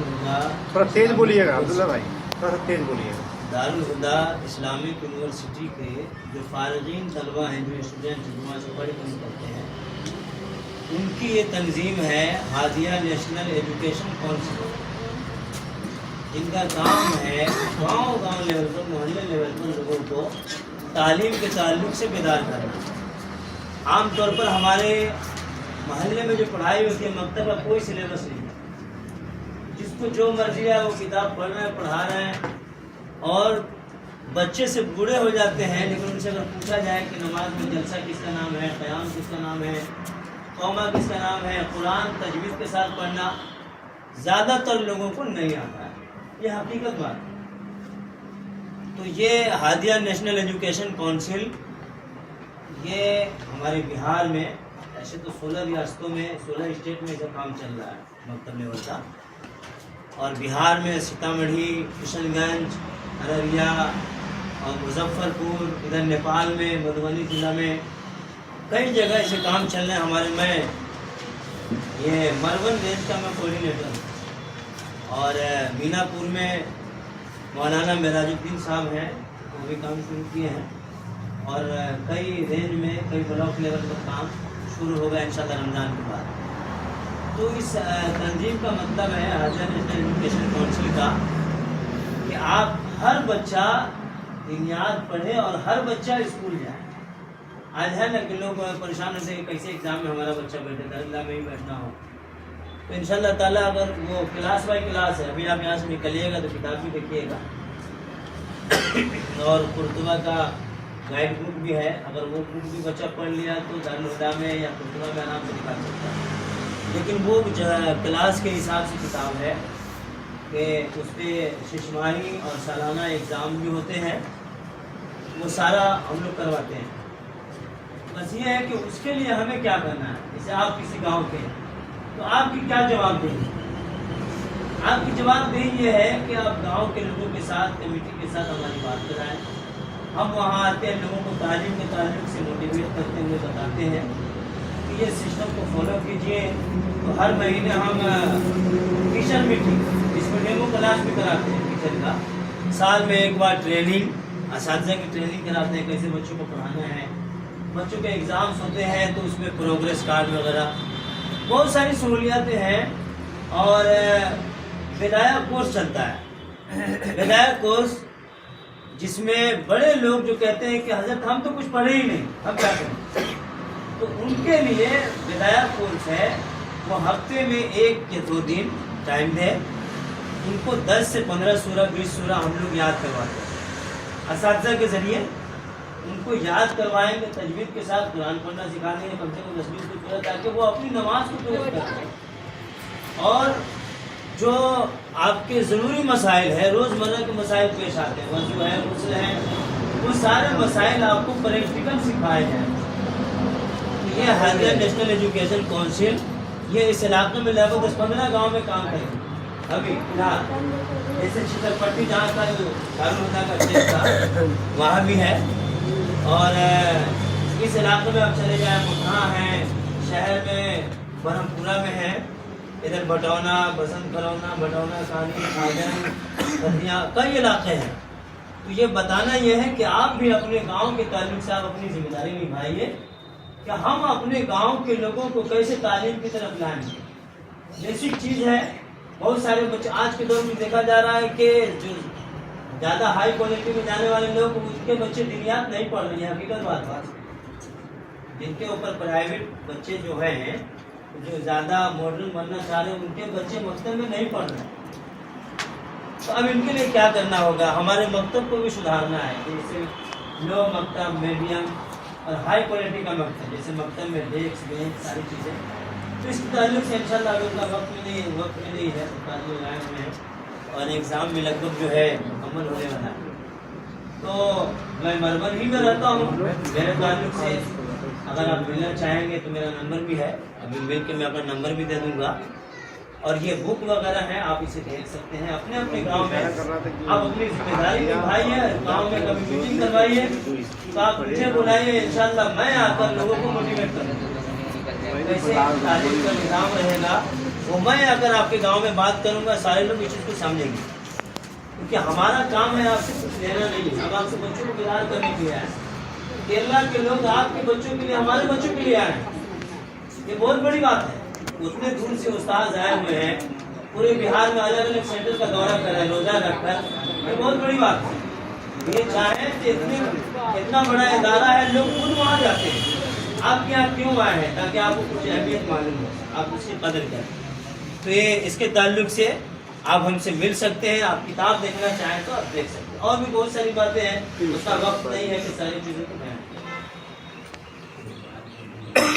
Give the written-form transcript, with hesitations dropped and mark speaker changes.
Speaker 1: दारुल
Speaker 2: थोड़ा तेज बोलिएगा अब्दुल्ला भाई, थोड़ा तेज बोलिएगा।
Speaker 1: दारुल इस्लामिक यूनिवर्सिटी के जो फारगीन तलबा हैं, जो स्टूडेंट जुमा से पढ़ करते हैं, उनकी ये तंजीम है हादिया नेशनल एजुकेशन काउंसिल, जिनका काम है गांव लेवल पर, मोहल्ले लेवल पर लोगों को तालीम के ताल्लुक से बेदार करना। आम तौर पर हमारे मोहल्ले में जो पढ़ाई होती है, मकतब का कोई सिलेबस नहीं है, जिसको जो मर्जी है वो किताब पढ़ रहे हैं, पढ़ा रहे हैं, और बच्चे से बूढ़े हो जाते हैं। लेकिन उनसे अगर पूछा जाए कि नमाज में जलसा किसका नाम है, क़याम किसका नाम है, कौमा किसका नाम है, कुरान तजवीज़ के साथ पढ़ना ज़्यादातर लोगों को नहीं आता है। ये हकीकत बात। तो ये हादिया नेशनल एजुकेशन काउंसिल, ये हमारे बिहार में, ऐसे तो 16 रियासतों में, 16 स्टेट में इसका काम चल रहा है मकतब लेवल का, और बिहार में सीतामढ़ी, किशनगंज, अररिया और मुजफ्फरपुर, इधर नेपाल में, मधुबनी जिला में कई जगह ऐसे काम चल रहे हैं। हमारे मैं ये मरवन रेंज का मैं कोऑर्डिनेटर हूँ, और मीनापुर में मौलाना मेराजुद्दीन साहब हैं, वो भी काम शुरू किए हैं, और कई रेंज में, कई ब्लॉक लेवल पर काम शुरू होगा इंशाअल्लाह रमज़ान के बाद। तो इस तंजीम का मतलब है हादिया नेशनल एजुकेशन काउंसिल का कि आप हर बच्चा दीनियात पढ़े और हर बच्चा स्कूल जाए। आज है ना कि लोग परेशान होते हैं कैसे एग्ज़ाम में हमारा बच्चा बैठे, दरअसल में ही बैठना हो। तो इंशाअल्लाह ताला अगर वो क्लास बाई क्लास है, अभी आप यहाँ से निकलिएगा तो किताब भी देखिएगा, और कुर्तुबा का गाइड बुक भी है, अगर वो बुक भी बच्चा पढ़ लिया तो दारुल हुदा में या कुर्तुबा में आराम से निकाल सकता है। लेकिन वो क्लास के हिसाब से किताब है कि उस पर शिशमाही और सालाना एग्ज़ाम भी होते हैं, वो सारा हम लोग करवाते हैं। बस ये है कि उसके लिए हमें क्या करना है। जैसे आप किसी गांव के हैं तो आपकी क्या जवाबदेही? आपकी जवाबदेही ये है कि आप गांव के लोगों के साथ, कमेटी के साथ हमारी बात कराएं। हम वहाँ आते हैं, लोगों को तालीम के ताल्लुक से मोटिवेट करते हुए बताते हैं कि ये सिस्टम को फॉलो कीजिए। तो हर महीने हम टीचर मीटिंग, इसमें डेमो क्लास भी कराते हैं टीचर का, साल में एक बार ट्रेनिंग, असातिज़ा की ट्रेनिंग कराते हैं कैसे बच्चों को पढ़ाना है। बच्चों के एग्ज़ाम्स होते हैं तो उसमें प्रोग्रेस कार्ड वगैरह बहुत सारी सहूलियातें हैं। और विदाया कोर्स चलता है, विदाया कोर्स, जिसमें बड़े लोग जो कहते हैं कि हज़रत हम तो कुछ पढ़े ही नहीं, हम क्या करें, तो उनके लिए विदाया कोर्स है। वो हफ्ते में 1 या 2 दिन टाइम दे, उनको 10 से 15 सूरा 20 सूरा हम लोग याद करवाते हैं। असातिज़ा के ज़रिए उनको याद करवाएंगे, तजवीज़ के साथ कुरान पढ़ना सिखाएंगे कम से कम 10-20 सूरा, ताकि वो अपनी नमाज को दुरुस्त करें। और जो आपके ज़रूरी मसाइल है, रोज़मर्रा के मसाइल पेश आते हैं, वज़ू है, गुस्ल है, वो सारे मसाइल आपको प्रैक्टिकल सिखाए जाएँ। ये हादिया नेशनल एजुकेशन काउंसिल ये इस इलाके में लगभग 10-15 गाँव में काम करेंगे अभी फिलहाल। जैसे चितरपट्टी जहाँ का जो दारुल हुदा का केस था वहाँ भी है, और इस इलाके में आप चले जाएँ, मुठा है, शहर में बरहमपुरा में है, इधर बटौना, बसंत करौना, बटौना कानी, आजन, बधिया, कई इलाके हैं। तो ये बताना ये है कि आप भी अपने गांव के ताल्लुक से आप अपनी जिम्मेदारी निभाइए कि हम अपने गांव के लोगों को कैसे तालीम की तरफ लाएंगे। बेसिक चीज़ है। बहुत सारे बच्चे आज के दौर में देखा जा रहा है कि जो ज़्यादा हाई क्वालिटी में जाने वाले लोग, उनके बच्चे दिनियात नहीं पढ़ रहे हैं। हकीकत बात, जिनके ऊपर प्राइवेट बच्चे जो हैं, जो ज़्यादा मॉडर्न बनना चाह रहे हैं, उनके बच्चे मकतब में नहीं पढ़ रहे हैं। तो अब इनके लिए क्या करना होगा? हमारे मकतब को भी सुधारना है। जैसे लो मकतब, मीडियम और हाई क्वालिटी का मकतब, जैसे मकतब में डेस्क, बेंच, सारी चीज़ें। तो इस ताल्लुक से इंशाअल्लाह अभी उनका वक्त में नहीं है, ताल्लुक लाइन में है, और एग्ज़ाम भी लगभग जो है मुकम्मल होने वाला है। तो मैं मरवन ही में रहता हूँ। मेरे ताल्लुक से अगर आप मिलना चाहेंगे तो मेरा नंबर भी है, अभी मिल के मैं अपना नंबर भी दे दूँगा। और ये बुक वगैरह है, आप इसे देख सकते हैं। अपने अपने गांव में आप अपनी जिम्मेदारी निभाइए, गांव में कभी मीटिंग करवाइए तो आप मुझे बुलाइए, इंशाल्लाह मैं आकर लोगों को मोटिवेट करूँगा। कैसे तालीम का निज़ाम रहेगा وہ میں اگر آپ کے گاؤں میں بات کروں گا سارے لوگ اس چیز کو سمجھیں گے، کیونکہ ہمارا کام ہے آپ سے کچھ لینا نہیں ہے، اب آپ سے بچوں کو بیدار کرنے کے لیے آئے ہیں۔ کیرلا کے لوگ آپ کے بچوں کے لیے ہمارے بچوں کے لیے آئے ہیں، یہ بہت بڑی بات ہے۔ اتنے دور سے استاد آئے ہوئے ہیں، پورے بہار میں الگ الگ سینٹر کا دورہ کر رہے ہیں روزہ رکھ کر، یہ بہت بڑی بات ہے۔ یہ چاہیں کہ اتنا بڑا ادارہ ہے، لوگ خود وہاں جاتے ہیں، آپ کے یہاں کیوں آئے ہیں؟ تاکہ آپ کو کچھ اہمیت معلوم ہو، آپ اس کی قدر کریں۔ تو یہ اس کے تعلق سے آپ ہم سے مل سکتے ہیں، آپ کتاب دیکھنا چاہیں تو آپ دیکھ سکتے ہیں، اور بھی بہت ساری باتیں ہیں، اس کا وقت نہیں ہے کہ ساری چیزوں کو بیان کریں۔